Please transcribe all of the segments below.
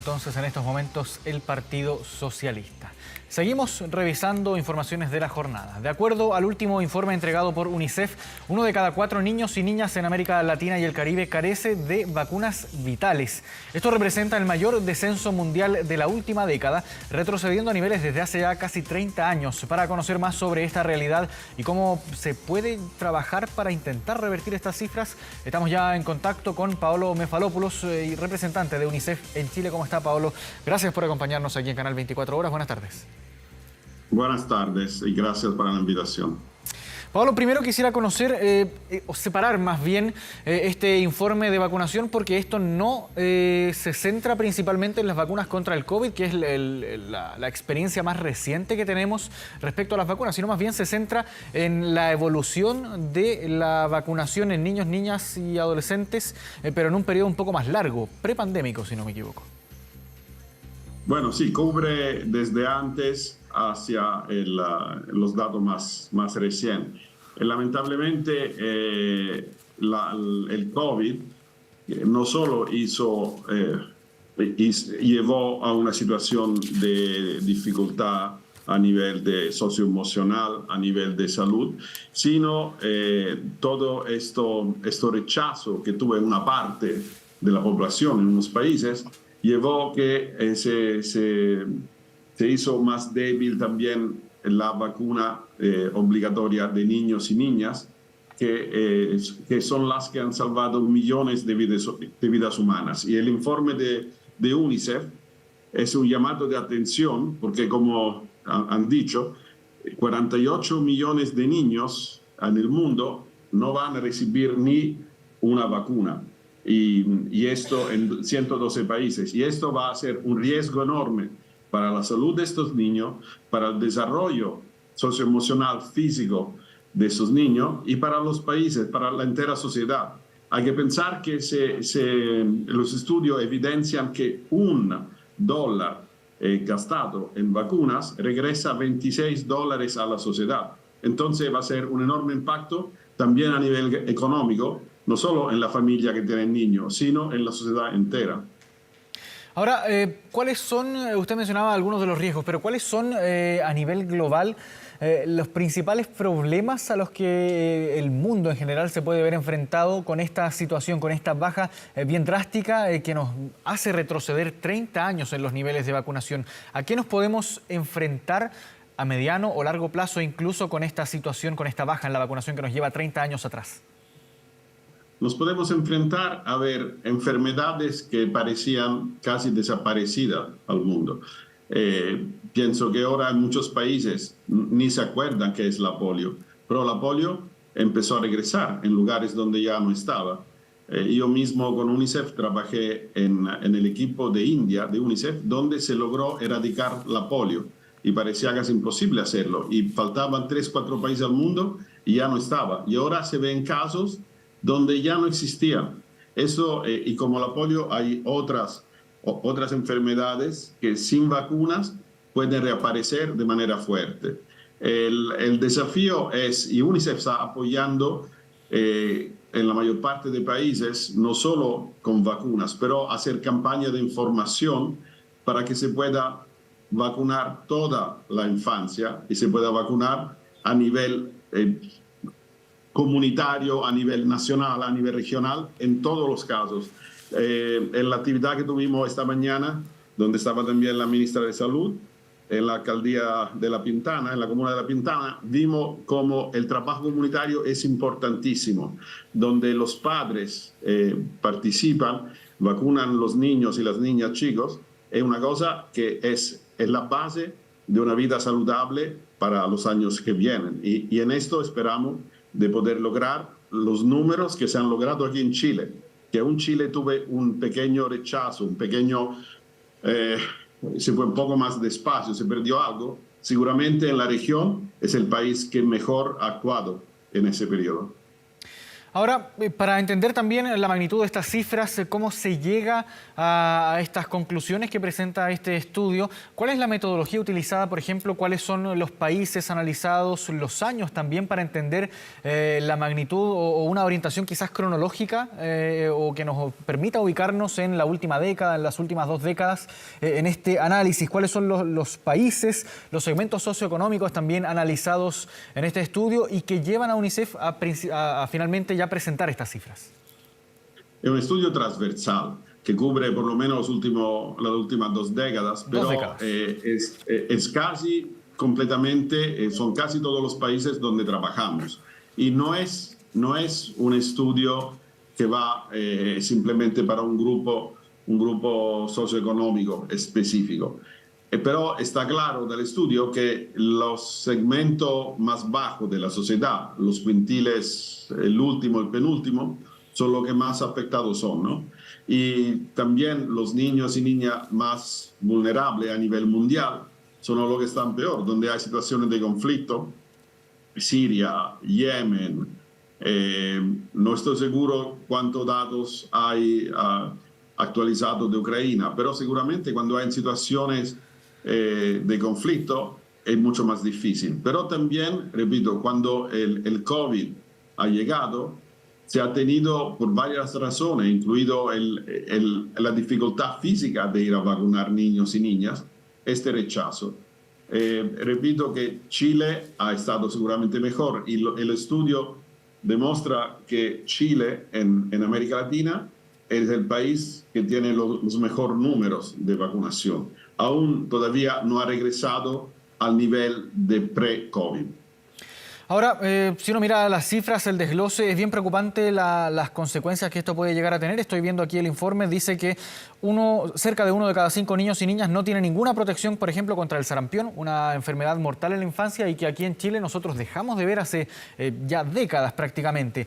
Entonces, en estos momentos, el Partido Socialista. Seguimos revisando informaciones de la jornada. De acuerdo al último informe entregado por UNICEF, 1 de cada 4 niños y niñas en América Latina y el Caribe carece de vacunas vitales. Esto representa el mayor descenso mundial de la última década, retrocediendo a niveles desde hace ya casi 30 años. Para conocer más sobre esta realidad y cómo se puede trabajar para intentar revertir estas cifras, estamos ya en contacto con Paolo Mefalopoulos, representante de UNICEF en Chile. ¿Cómo está, Paolo? Gracias por acompañarnos aquí en Canal 24 Horas. Buenas tardes. Buenas tardes y gracias por la invitación. Pablo, primero quisiera conocer, o separar más bien este informe de vacunación, porque esto no se centra principalmente en las vacunas contra el COVID, que es la experiencia más reciente que tenemos respecto a las vacunas, sino más bien se centra en la evolución de la vacunación en niños, niñas y adolescentes, pero en un periodo un poco más largo, prepandémico, si no me equivoco. Bueno, sí, cubre desde antes hacia los datos más recientes. Lamentablemente, el COVID no solo llevó a una situación de dificultad a nivel de socioemocional, a nivel de salud, sino todo esto rechazo que tuvo una parte de la población en unos países llevó que se hizo más débil también la vacuna obligatoria de niños y niñas, que son las que han salvado millones de vidas humanas. Y el informe de UNICEF es un llamado de atención, porque como han dicho, 48 millones de niños en el mundo no van a recibir ni una vacuna. Y esto en 112 países. Y esto va a ser un riesgo enorme para la salud de estos niños, para el desarrollo socioemocional, físico de esos niños y para los países, para la entera sociedad. Hay que pensar que los estudios evidencian que $1 gastado en vacunas regresa $26 a la sociedad. Entonces va a ser un enorme impacto también a nivel económico, no solo en la familia que tiene niños, sino en la sociedad entera. Ahora, ¿cuáles son, usted mencionaba algunos de los riesgos, pero cuáles son a nivel global los principales problemas a los que el mundo en general se puede ver enfrentado con esta situación, con esta baja bien drástica que nos hace retroceder 30 años en los niveles de vacunación? ¿A qué nos podemos enfrentar a mediano o largo plazo incluso con esta situación, con esta baja en la vacunación que nos lleva 30 años atrás? Nos podemos enfrentar a ver enfermedades que parecían casi desaparecidas al mundo. Pienso que ahora en muchos países ni se acuerdan qué es la polio, pero la polio empezó a regresar en lugares donde ya no estaba. Yo mismo con UNICEF trabajé en el equipo de India, de UNICEF, donde se logró erradicar la polio y parecía casi imposible hacerlo. Y faltaban 3 o 4 países al mundo y ya no estaba. Y ahora se ven casos donde ya no existían. Eso, y como la polio, hay otras enfermedades que sin vacunas pueden reaparecer de manera fuerte. El desafío es, y UNICEF está apoyando en la mayor parte de países, no solo con vacunas, pero hacer campaña de información para que se pueda vacunar toda la infancia y se pueda vacunar a nivel comunitario, a nivel nacional, a nivel regional, en todos los casos. En la actividad que tuvimos esta mañana, donde estaba también la ministra de Salud, en la alcaldía de La Pintana, en la comuna de La Pintana, vimos cómo el trabajo comunitario es importantísimo, donde los padres participan, vacunan los niños y las niñas chicos, es una cosa que es la base de una vida saludable para los años que vienen. Y en esto esperamos de poder lograr los números que se han logrado aquí en Chile, que en Chile tuve un pequeño rechazo, se fue un poco más despacio, se perdió algo. Seguramente en la región es el país que mejor ha actuado en ese periodo. Ahora, para entender también la magnitud de estas cifras, cómo se llega a estas conclusiones que presenta este estudio, ¿cuál es la metodología utilizada, por ejemplo? ¿Cuáles son los países analizados, los años también para entender la magnitud o una orientación quizás cronológica o que nos permita ubicarnos en la última década, en las últimas 2 décadas, en este análisis? ¿Cuáles son los países, los segmentos socioeconómicos también analizados en este estudio y que llevan a UNICEF a finalmente ya presentar estas cifras? Es un estudio transversal que cubre por lo menos las últimas 2 décadas, pero es casi completamente, son casi todos los países donde trabajamos. Y no es un estudio que va simplemente para un grupo socioeconómico específico. Pero está claro del estudio que los segmentos más bajos de la sociedad, los quintiles, el último, el penúltimo, son los que más afectados son, ¿no? Y también los niños y niñas más vulnerables a nivel mundial son los que están peor, donde hay situaciones de conflicto, Siria, Yemen, no estoy seguro cuántos datos hay actualizados de Ucrania, pero seguramente cuando hay situaciones de conflicto es mucho más difícil. Pero también, repito, cuando el COVID ha llegado, se ha tenido por varias razones, incluido la dificultad física de ir a vacunar niños y niñas, este rechazo. Repito que Chile ha estado seguramente mejor y el estudio demuestra que Chile en América Latina es el país que tiene los mejores números de vacunación. Aún todavía no ha regresado al nivel de pre-COVID. Ahora, si uno mira las cifras, el desglose, es bien preocupante las consecuencias que esto puede llegar a tener. Estoy viendo aquí el informe, dice que cerca de 1 de cada 5 niños y niñas no tiene ninguna protección, por ejemplo, contra el sarampión, una enfermedad mortal en la infancia y que aquí en Chile nosotros dejamos de ver hace ya décadas prácticamente.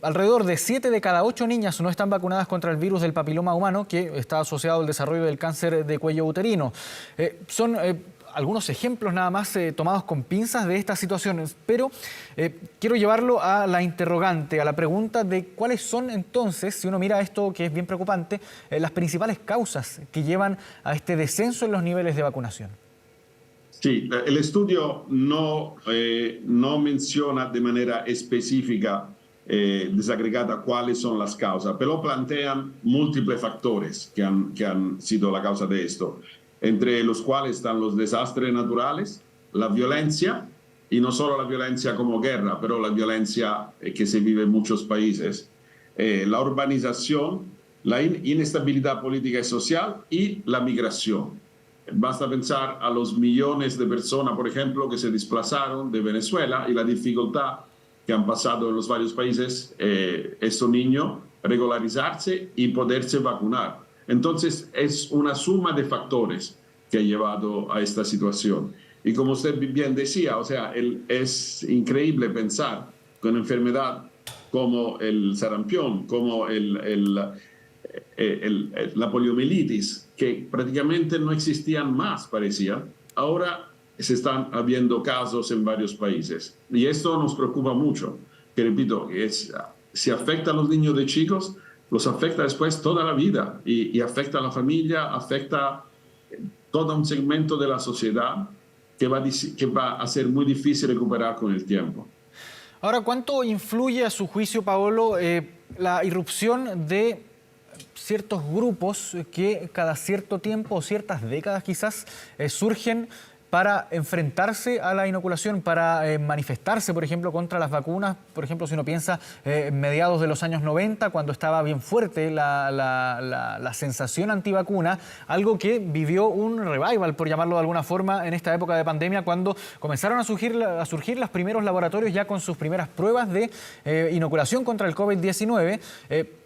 Alrededor de 7 de cada 8 niñas no están vacunadas contra el virus del papiloma humano, que está asociado al desarrollo del cáncer de cuello uterino. Son algunos ejemplos nada más tomados con pinzas de estas situaciones, pero quiero llevarlo a la interrogante, a la pregunta de cuáles son entonces, si uno mira esto que es bien preocupante, las principales causas que llevan a este descenso en los niveles de vacunación. Sí, el estudio no menciona de manera específica, desagregada, cuáles son las causas, pero plantean múltiples factores que han sido la causa de esto, entre los cuales están los desastres naturales, la violencia, y no solo la violencia como guerra, pero la violencia que se vive en muchos países, la urbanización, la inestabilidad política y social y la migración. Basta pensar a los millones de personas, por ejemplo, que se desplazaron de Venezuela y la dificultad que han pasado en los varios países estos niños regularizarse y poderse vacunar. Entonces, es una suma de factores que ha llevado a esta situación. Y como usted bien decía, o sea, es increíble pensar que una enfermedad como el sarampión, como la poliomielitis, que prácticamente no existían más, parecía, ahora se están habiendo casos en varios países. Y esto nos preocupa mucho, que repito, si afecta a los niños de chicos, los afecta después toda la vida y afecta a la familia, afecta todo un segmento de la sociedad que va a ser muy difícil recuperar con el tiempo. Ahora, ¿cuánto influye a su juicio, Paolo, la irrupción de ciertos grupos que cada cierto tiempo o ciertas décadas quizás surgen para enfrentarse a la inoculación, para manifestarse, por ejemplo, contra las vacunas? Por ejemplo, si uno piensa en mediados de los años 90, cuando estaba bien fuerte la sensación antivacuna, algo que vivió un revival, por llamarlo de alguna forma, en esta época de pandemia, cuando comenzaron a surgir los primeros laboratorios ya con sus primeras pruebas de inoculación contra el COVID-19.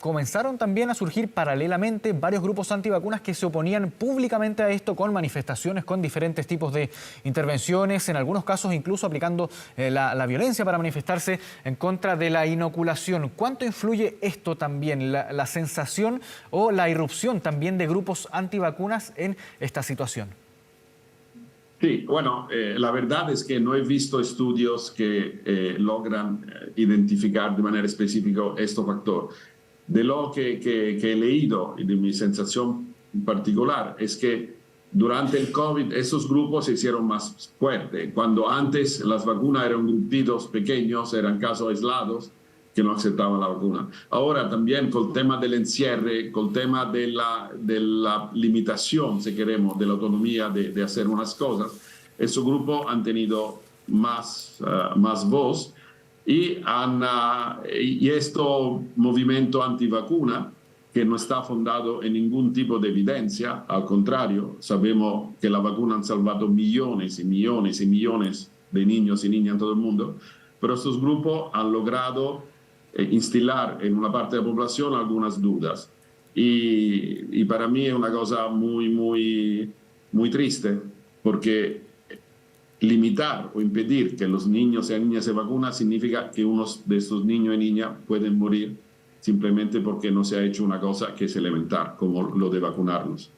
Comenzaron también a surgir paralelamente varios grupos antivacunas que se oponían públicamente a esto con manifestaciones, con diferentes tipos de intervenciones, en algunos casos incluso aplicando la violencia para manifestarse en contra de la inoculación. ¿Cuánto influye esto también, la sensación o la irrupción también de grupos antivacunas en esta situación? Sí, bueno, la verdad es que no he visto estudios que logran identificar de manera específica este factor. De lo que he leído y de mi sensación particular es que durante el COVID esos grupos se hicieron más fuertes. Cuando antes las vacunas eran grupitos pequeños, eran casos aislados que no aceptaban la vacuna. Ahora también con el tema del encierre, con el tema de la limitación, si queremos, de la autonomía de hacer unas cosas, esos grupos han tenido más voz y este movimiento antivacuna, que no está fundado en ningún tipo de evidencia, al contrario, sabemos que la vacuna han salvado millones y millones y millones de niños y niñas en todo el mundo, pero estos grupos han logrado instilar en una parte de la población algunas dudas. Y para mí es una cosa muy triste, porque limitar o impedir que los niños y niñas se vacunen significa que unos de estos niños y niñas pueden morir simplemente porque no se ha hecho una cosa que es elemental, como lo de vacunarlos.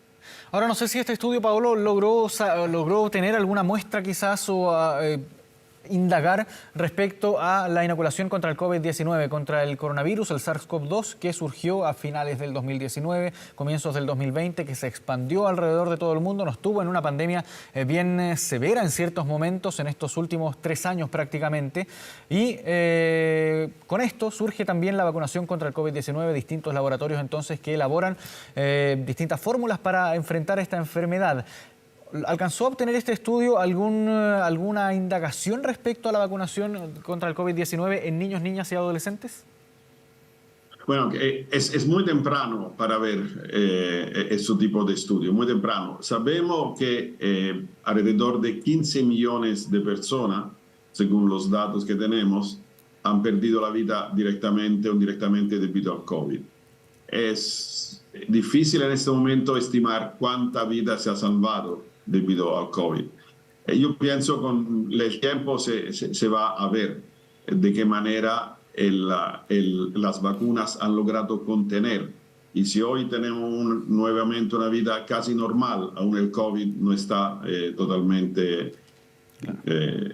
Ahora, no sé si este estudio, Paolo, logró tener alguna muestra quizás o indagar respecto a la inoculación contra el COVID-19, contra el coronavirus, el SARS-CoV-2, que surgió a finales del 2019, comienzos del 2020, que se expandió alrededor de todo el mundo, nos tuvo en una pandemia bien severa en ciertos momentos, en estos últimos 3 años prácticamente, y con esto surge también la vacunación contra el COVID-19, distintos laboratorios entonces que elaboran distintas fórmulas para enfrentar esta enfermedad. ¿Alcanzó a obtener este estudio alguna indagación respecto a la vacunación contra el COVID-19 en niños, niñas y adolescentes? Bueno, es muy temprano para ver este tipo de estudio, muy temprano. Sabemos que alrededor de 15 millones de personas, según los datos que tenemos, han perdido la vida directamente o indirectamente debido al COVID. Es difícil en este momento estimar cuánta vida se ha salvado debido al COVID. Yo pienso que con el tiempo se va a ver de qué manera las vacunas han logrado contener. Y si hoy tenemos nuevamente una vida casi normal, aún el COVID no está totalmente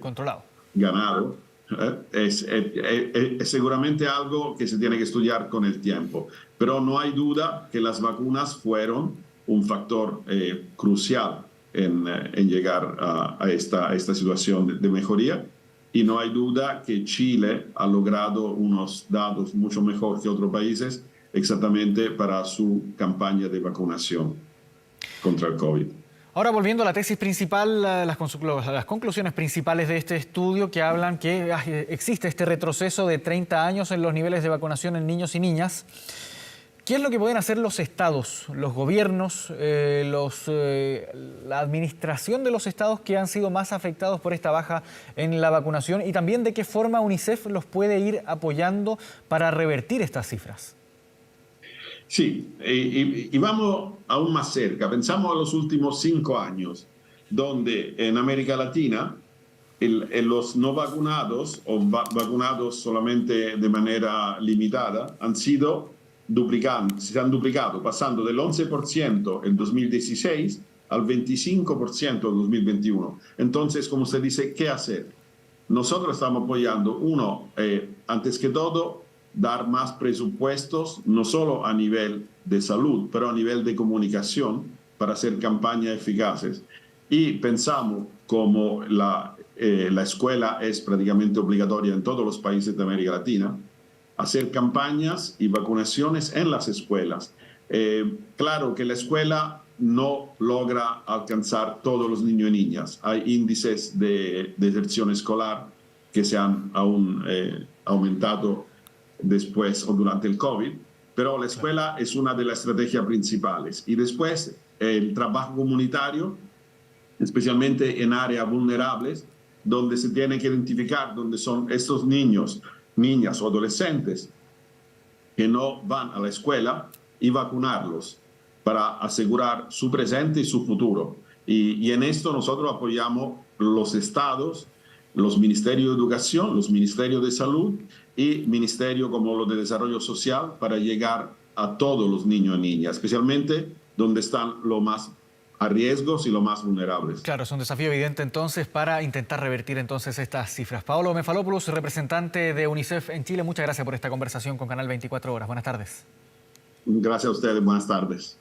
controlado, ganado. Es seguramente algo que se tiene que estudiar con el tiempo, pero no hay duda que las vacunas fueron un factor crucial en llegar a esta situación de mejoría, y no hay duda que Chile ha logrado unos datos mucho mejor que otros países exactamente para su campaña de vacunación contra el COVID. Ahora, volviendo a la tesis principal, las conclusiones principales de este estudio que hablan que existe este retroceso de 30 años en los niveles de vacunación en niños y niñas. ¿Qué es lo que pueden hacer los estados, los gobiernos, la administración de los estados que han sido más afectados por esta baja en la vacunación? Y también de qué forma UNICEF los puede ir apoyando para revertir estas cifras. Sí, y vamos aún más cerca. Pensamos a los últimos 5 años, donde en América Latina los no vacunados o vacunados solamente de manera limitada se han duplicado, pasando del 11% en 2016 al 25% en 2021. Entonces, como usted dice, ¿qué hacer? Nosotros estamos apoyando, antes que todo, dar más presupuestos, no solo a nivel de salud, pero a nivel de comunicación, para hacer campañas eficaces. Y pensamos, como la escuela es prácticamente obligatoria en todos los países de América Latina, hacer campañas y vacunaciones en las escuelas. Claro que la escuela no logra alcanzar todos los niños y niñas. Hay índices de deserción escolar que se han aún aumentado después o durante el COVID, pero la escuela es una de las estrategias principales. Y después el trabajo comunitario, especialmente en áreas vulnerables, donde se tiene que identificar dónde son estos niños, niñas o adolescentes que no van a la escuela, y vacunarlos para asegurar su presente y su futuro. Y en esto nosotros apoyamos los estados, los ministerios de educación, los ministerios de salud y ministerios como los de desarrollo social, para llegar a todos los niños y niñas, especialmente donde están los más a riesgos y los más vulnerables. Claro, es un desafío evidente entonces para intentar revertir entonces estas cifras. Paolo Mefalopoulos, representante de UNICEF en Chile, muchas gracias por esta conversación con Canal 24 Horas. Buenas tardes. Gracias a ustedes, buenas tardes.